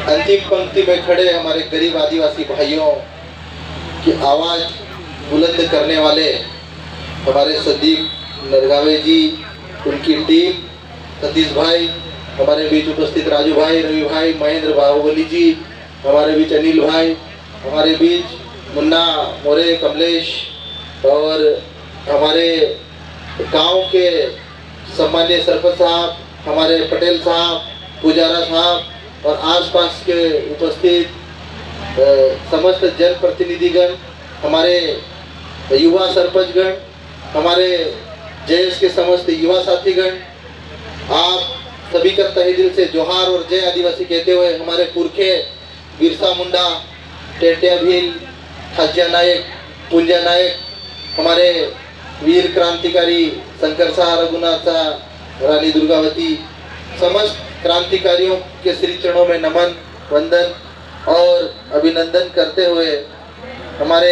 अंतिम पंक्ति में खड़े हमारे गरीब आदिवासी भाइयों की आवाज बुलंद करने वाले हमारे संदीप नरगावे जी, उनकी टीम, सतीश भाई, हमारे बीच उपस्थित राजू भाई, रवि भाई, महेंद्र बाहुबली जी, हमारे बीच अनिल भाई, हमारे बीच मुन्ना मोरे, कमलेश और हमारे गांव के सम्मानीय सरपंच साहब, हमारे पटेल साहब, पुजारा साहब और आसपास के उपस्थित समस्त जनप्रतिनिधिगण, हमारे युवा सरपंचगण, हमारे जयेश के समस्त युवा साथीगण, आप सभी का तहे दिल से जोहार और जय आदिवासी कहते हुए हमारे पुरखे बिरसा मुंडा, टेटिया भील, खाज्या नायक, पुंजा नायक, हमारे वीर क्रांतिकारी शंकर शाह, रघुनाथ शाह, रानी दुर्गावती, समस्त क्रांतिकारियों के श्री चरणों में नमन, वंदन और अभिनंदन करते हुए हमारे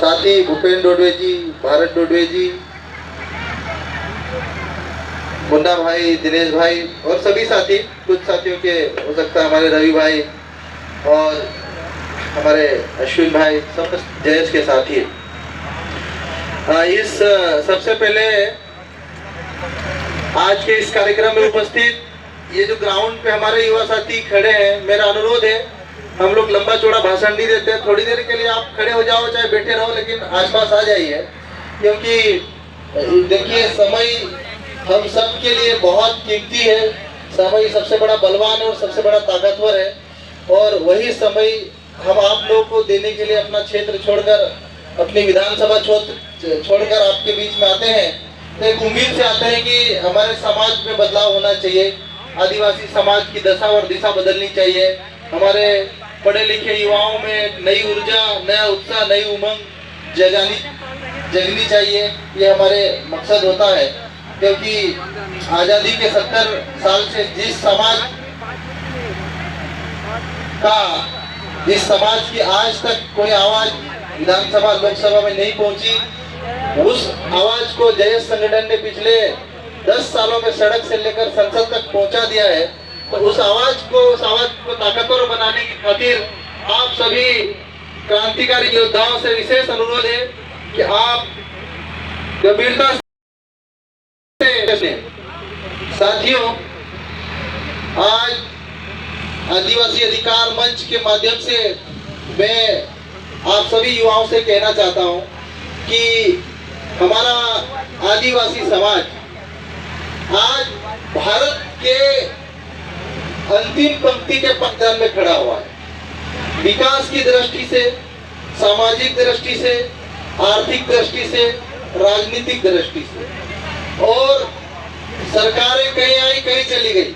साथी भूपेन डोडवे जी, भारत डोडवे जी, मुन्ना भाई, दिनेश भाई और सभी साथी, कुछ साथियों के हो सकता है हमारे रवि भाई और हमारे अश्विन भाई, सब जयेश के साथी। इस सबसे पहले आज के इस कार्यक्रम में उपस्थित ये जो ग्राउंड पे हमारे युवा साथी खड़े हैं, मेरा अनुरोध है, हम लोग लंबा चौड़ा भाषण नहीं देते हैं, थोड़ी देर के लिए आप खड़े हो जाओ, चाहे बैठे रहो, लेकिन आसपास आ जाइए, क्योंकि देखिए समय हम सब के लिए बहुत कीमती है। समय सबसे बड़ा बलवान है और सबसे बड़ा ताकतवर है, और वही समय हम आप लोगों को देने के लिए अपना क्षेत्र छोड़कर, अपनी विधानसभा छोड़कर आपके बीच में आते हैं, तो एक उम्मीद से आते हैं कि हमारे समाज में बदलाव होना चाहिए, आदिवासी समाज की दशा और दिशा बदलनी चाहिए, हमारे पढ़े लिखे युवाओं में नई ऊर्जा, नया उत्साह, नई उमंग जगनी चाहिए। ये हमारे मकसद होता है, क्योंकि आज़ादी के 70 साल से जिस समाज की आज तक कोई आवाज विधानसभा लोकसभा में नहीं पहुंची, उस आवाज को जयेश संगठन ने पिछले 10 सालों में सड़क से लेकर संसद तक पहुंचा दिया है। तो उस आवाज को ताकतवर बनाने की खातिर आप सभी क्रांतिकारी योद्धाओं से विशेष अनुरोध है कि आप गंभीरता से, साथियों, आज आदिवासी अधिकार मंच के माध्यम से मैं आप सभी युवाओं से कहना चाहता हूं कि हमारा आदिवासी समाज आज भारत के अंतिम पंक्ति के पायदान में खड़ा हुआ है। विकास की दृष्टि से, सामाजिक दृष्टि से, आर्थिक दृष्टि से, राजनीतिक दृष्टि से, और सरकारें कहीं आई कहीं चली गई,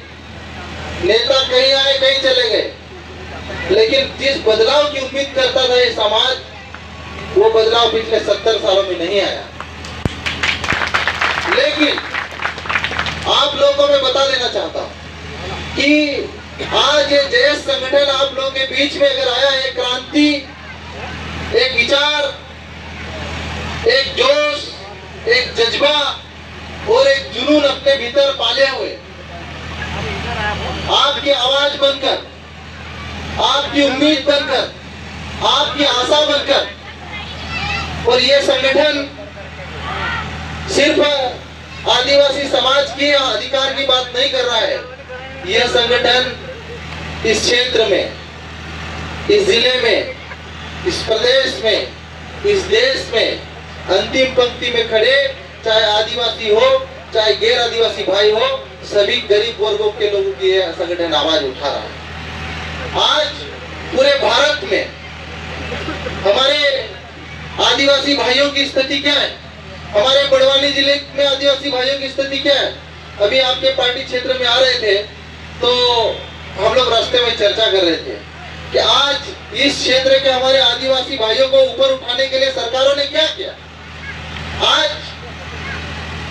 नेता कहीं आए कहीं चले गए, लेकिन जिस बदलाव की उम्मीद करता था ये समाज, वो बदलाव पिछले 70 सालों में नहीं आया। लेकिन आप लोगों को मैं बता देना चाहता हूं कि आज ये जयेश संगठन आप लोगों के बीच में अगर आया, एक क्रांति, एक विचार, एक जोश, एक जज्बा और एक जुनून अपने भीतर पाले हुए, आपकी आवाज बनकर, आपकी उम्मीद बनकर, आपकी आशा बनकर, और ये संगठन सिर्फ आदिवासी समाज के अधिकार की बात नहीं कर रहा है, यह संगठन इस क्षेत्र में, इस जिले में, इस प्रदेश में, इस देश में अंतिम पंक्ति में खड़े, चाहे आदिवासी हो, चाहे गैर आदिवासी भाई हो, सभी गरीब वर्गों के लोगों की यह संगठन आवाज उठा रहा है। आज पूरे भारत में हमारे आदिवासी भाइयों की स्थिति क्या है? हमारे बड़वानी जिले में आदिवासी भाइयों की स्थिति क्या है? अभी आपके पार्टी क्षेत्र में आ रहे थे तो हम लोग रास्ते में चर्चा कर रहे थे कि आज इस क्षेत्र के हमारे आदिवासी भाइयों को ऊपर उठाने के लिए सरकारों ने क्या किया। आज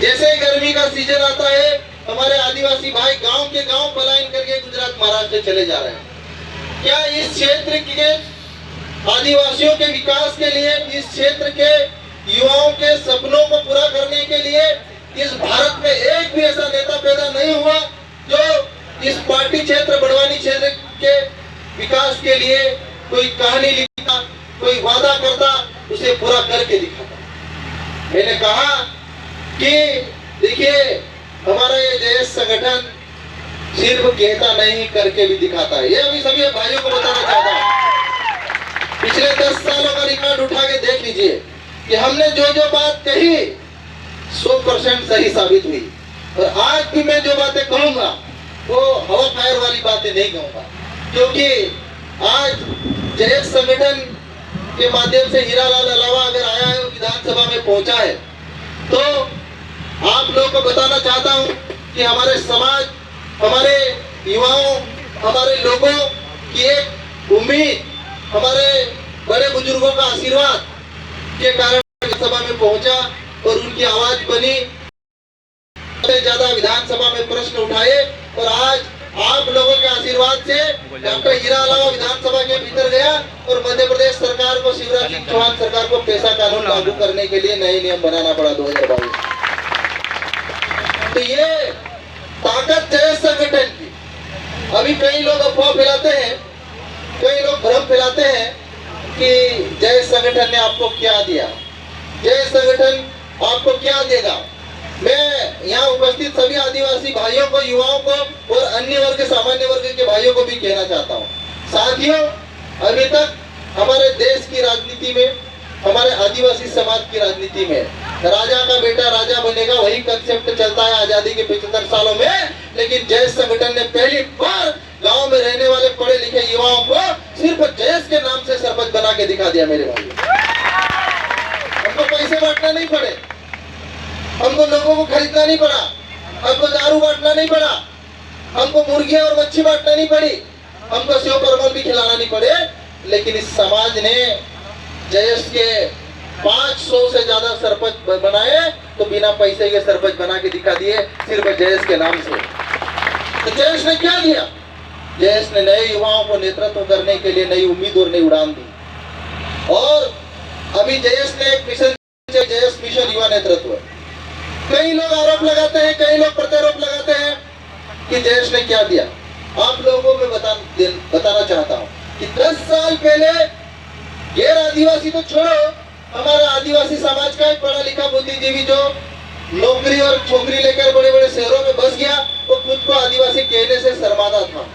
जैसे गर्मी का सीजन आता है, हमारे आदिवासी भाई गांव के गांव पलायन करके गुजरात, महाराष्ट्र चले जा रहे हैं। क्या इस क्षेत्र के आदिवासियों के विकास के लिए, इस क्षेत्र के युवाओं के सपनों को पूरा करने के लिए इस भारत में एक भी ऐसा नेता पैदा नहीं हुआ जो इस पार्टी क्षेत्र बड़वानी क्षेत्र के विकास के लिए कोई कहानी लिखता, कोई वादा करता, उसे पूरा करके दिखाता। मैंने कहा कि देखिए हमारा ये जयेश संगठन सिर्फ कहता नहीं करके भी दिखाता है। ये अभी सभी भाइयों को बताना चाहता हूँ। पिछले 10 सालों का रिकॉर्ड उठा के देख लीजिए कि हमने जो जो बात कही 100% सही साबित हुई। और आज भी मैं जो बातें कहूंगा वो हवा फायर वाली बातें नहीं कहूंगा, क्योंकि आज जयेश संगठन के माध्यम से हीरालाल अलावा अगर आया है और विधानसभा में पहुंचा है, तो आप लोगों को बताना चाहता हूं कि हमारे समाज, हमारे युवाओं, हमारे लोगों की एक उम्मीद, हमारे बड़े बुजुर्गों का आशीर्वाद के कारण सभा में पहुंचा और उनकी आवाज बनी, ज्यादा विधानसभा में प्रश्न उठाए और आज आप लोगों के आशीर्वाद से डॉक्टर हीरालाल विधानसभा के भीतर गया और मध्य प्रदेश सरकार को, शिवराज सिंह चौहान सरकार को पैसा कानून लागू करने के लिए नए नियम बनाना पड़ा 2022। तो ये ताकत जयेश संगठन की। अभी कई लोग अफवाह फैलाते हैं, कई लोग भ्रम फैलाते हैं कि जयेश संगठन ने आपको क्या दिया, जयेश संगठन आपको क्या देगा। मैं यहाँ उपस्थित सभी आदिवासी भाइयों को, युवाओं को और अन्य वर्ग, सामान्य वर्ग के भाइयों को भी कहना चाहता हूँ, साथियों, अभी तक हमारे देश की राजनीति में, हमारे आदिवासी समाज की राजनीति में राजा का बेटा राजा बनेगा वही कंसेप्ट चलता है आजादी के 75 सालों में। लेकिन जयेश संगठन ने पहली बार गांव में रहने वाले पढ़े लिखे युवाओं को सिर्फ जयेश के नाम से सरपंच बना के दिखा दिया। मेरे भाई, हमको पैसे बांटना नहीं पड़े, हमको लोगों को खरीदना नहीं पड़ा, हमको दारू बांटना नहीं पड़ा, हमको मुर्गियां और मच्छी बांटना नहीं पड़ी, हमको सेव परवल भी खिलाना नहीं पड़े। लेकिन इस समाज ने जयेश के 500 से ज्यादा सरपंच बनाए तो बिना पैसे के सरपंच बना के दिखा दिए सिर्फ जयेश के नाम से। तो जयेश ने क्या दिया? जयेश ने नए युवाओं को नेतृत्व करने के लिए नई उम्मीद और नई उड़ान दी। और अभी जयेश ने एक मिशन, जयेश मिशन युवा नेतृत्व। कई लोग आरोप लगाते हैं, कई लोग प्रत्यारोप लगाते हैं कि जयेश ने क्या दिया। आप लोगों को बताना चाहता हूँ कि 10 साल पहले गैर आदिवासी तो छोड़ो, हमारा आदिवासी समाज का एक पढ़ा लिखा बुद्धिजीवी जो नौकरी और छोकरी लेकर बड़े बड़े शहरों में बस गया, वो खुद को आदिवासी कहने से शर्माता था।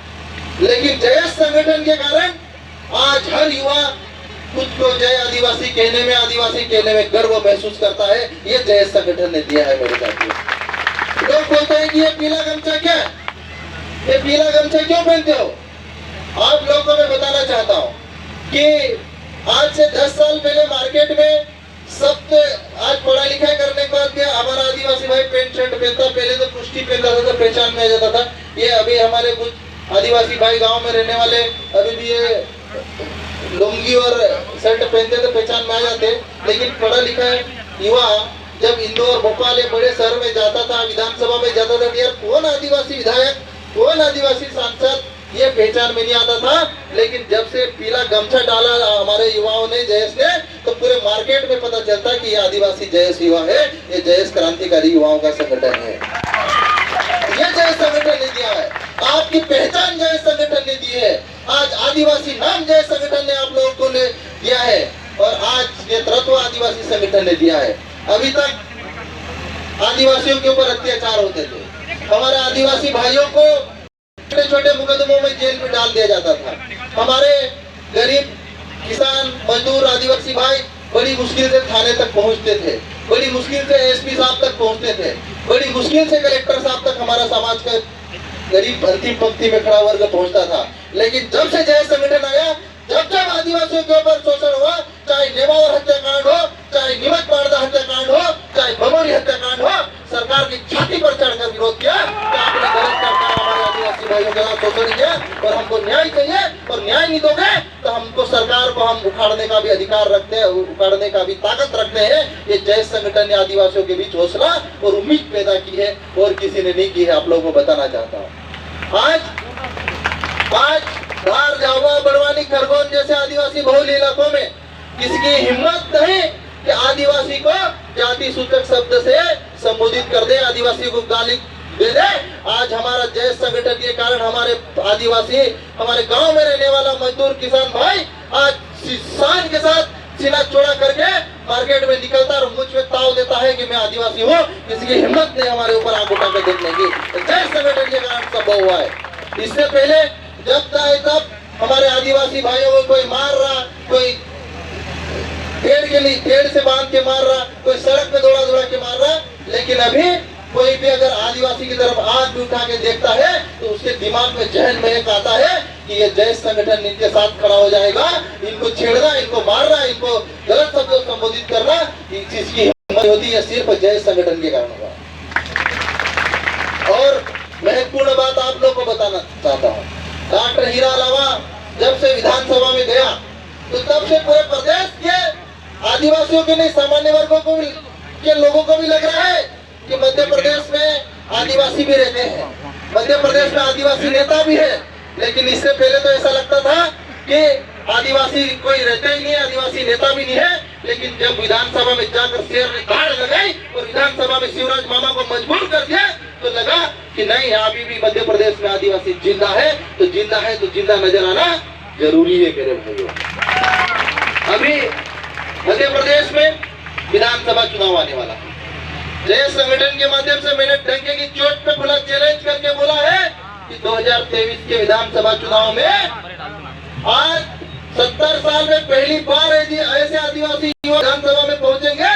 लेकिन जयेश संगठन के कारण आज हर युवा खुद को जय आदिवासी कहने में गर्व महसूस करता है। ये जयेश संगठन ने दिया है मेरे साथियों। लोग बोलते हैं कि ये पीला गमछा क्या है, ये पीला गमछा क्यों पहनते हो? आप लोगों को मैं बताना चाहता हूँ कि आज से 10 साल पहले मार्केट में सब आज पढ़ाई लिखाई करने के बाद भी हमारा आदिवासी भाई पेंट शर्ट पहनता, पहले तो कुश्ती पहनता था तो पहचान में आ जाता था। ये अभी हमारे कुछ आदिवासी भाई गांव में रहने वाले अभी भी ये लुंगी और शर्ट पहनते तो पहचान में आ जाते। लेकिन पढ़ा लिखा युवा जब इंदौर, भोपाल या बड़े शहर में जाता था, विधानसभा में जाता था, यार कौन आदिवासी विधायक, कौन आदिवासी सांसद, ये पहचान में नहीं आता था। लेकिन जब से पीला गमछा डाला हमारे युवाओं ने, जयेश ने, तो पूरे मार्केट में पता चलता कि ये आदिवासी जयेश युवा है, ये जयेश क्रांतिकारी युवाओं का संगठन है। ये जयेश संगठन ने दिया है, आपकी पहचान जयेश संगठन ने दी है। आज आदिवासी नाम जयेश संगठन ने आप लोगों को दिया है और आज नेतृत्व आदिवासी संगठन ने दिया है। अभी तक आदिवासियों के ऊपर अत्याचार होते थे, हमारे आदिवासी भाइयों को छोटे छोटे मुकदमों में जेल में डाल दिया जाता था। हमारे गरीब किसान, मजदूर, आदिवासी भाई बड़ी मुश्किल से थाने तक पहुंचते थे, बड़ी मुश्किल से एसपी साहब तक पहुंचते थे, बड़ी मुश्किल से कलेक्टर साहब तक हमारा समाज का गरीब अंतिम पंक्ति में खड़ा वर्ग पहुंचता था। लेकिन जब से जयेश संगठन आया, जब जब आदिवासियों के ऊपर शोषण हुआ, चाहे नेमावर हत्याकांड हो, चाहे नीमच पारदा हत्याकांड हो, चाहे भगोरी हत्याकांड हो, सरकार की छाती पर चढ़कर विरोध किया कि आपने गलत करके हमारे आदिवासी भाइयों के साथ शोषण किया और हमको न्याय चाहिए, और न्याय नहीं दोगे तो हमको सरकार को हम उखाड़ने का भी अधिकार रखते हैं, उखाड़ने का भी ताकत रखते हैं। ये जयेश संगठन ने आदिवासियों के बीच हौसला और उम्मीद पैदा की है और किसी ने नहीं की है। आप लोगों को बताना चाहता हूँ, आज धार, झाबुआ, बड़वानी, खरगोन जैसे आदिवासी बहुल इलाकों में किसी की हिम्मत नहीं कि आदिवासी को जाति सूचक शब्द से संबोधित कर दे, आदिवासी को गाली दे दे। आज हमारा जय संगठन के कारण हमारे आदिवासी, हमारे गांव में रहने वाला मजदूर किसान भाई आज शान के साथ सीना चौड़ा करके मार्केट में निकलता और मुझ पे ताव देता है कि मैं आदिवासी हूँ। किसी की हिम्मत नहीं हमारे ऊपर आंख उठा कर देखने की। जय संगठन के कारण संभव हुआ है। इससे पहले जब चाहे तब हमारे आदिवासी भाइयों को कोई मार रहा, कोई पेड़ से बांध के मार रहा, कोई सड़क पे दौड़ा दौड़ा के मार रहा। लेकिन अभी कोई भी अगर आदिवासी की तरफ आंख भी उठा के देखता है तो उसके दिमाग में जहन में एक आता है कि ये जय संगठन इनके साथ खड़ा हो जाएगा। इनको छेड़ना, इनको मारना, इनको गलत शब्दों से संबोधित करना, इस चीज की हिम्मत होती है सिर्फ जय संगठन के कारण हुआ। और महत्वपूर्ण बात आप लोग को बताना चाहता हूँ, डॉक्टर हीरा अलावा जब से विधानसभा में गया तो तब से पूरे प्रदेश के आदिवासियों के नहीं, सामान्य वर्गों को भी, के लोगों को भी लग रहा है कि मध्य प्रदेश में आदिवासी भी रहते हैं, मध्य प्रदेश में आदिवासी नेता भी है। लेकिन इससे पहले तो ऐसा लगता था कि आदिवासी कोई रहता ही नहीं, आदिवासी नेता भी नहीं है। लेकिन जब विधानसभा में जाकर शेर ने गाड़ लगाई और विधानसभा में शिवराज मामा को मजबूर कर दिया तो लगा कि नहीं, अभी भी मध्य प्रदेश में आदिवासी जिंदा है तो जिंदा नजर आना जरूरी है मेरे भाइयों। अभी मध्य प्रदेश में विधानसभा चुनाव आने वाला है। जय संगठन के माध्यम से मैंने डंके की चोट पे खुला चैलेंज करके बोला है कि 2023 के विधानसभा चुनाव में आज 70 साल में पहली बार ऐसे आदिवासी युवा विधानसभा में पहुंचेंगे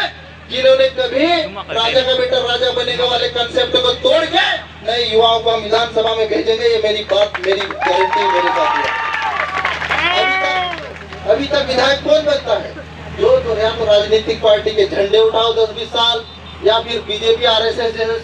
जिन्होंने कभी राजा का बेटा राजा बनेगा वाले कंसेप्ट को तोड़ के नए युवाओं को हम विधानसभा में भेजेंगे। ये मेरी बात, मेरी गारंटी मेरे साथ है। अभी तक विधायक कौन बनता है? जो या तो राजनीतिक पार्टी के झंडे उठाओ 10-20 साल, या फिर बीजेपी आरएसएस जैसे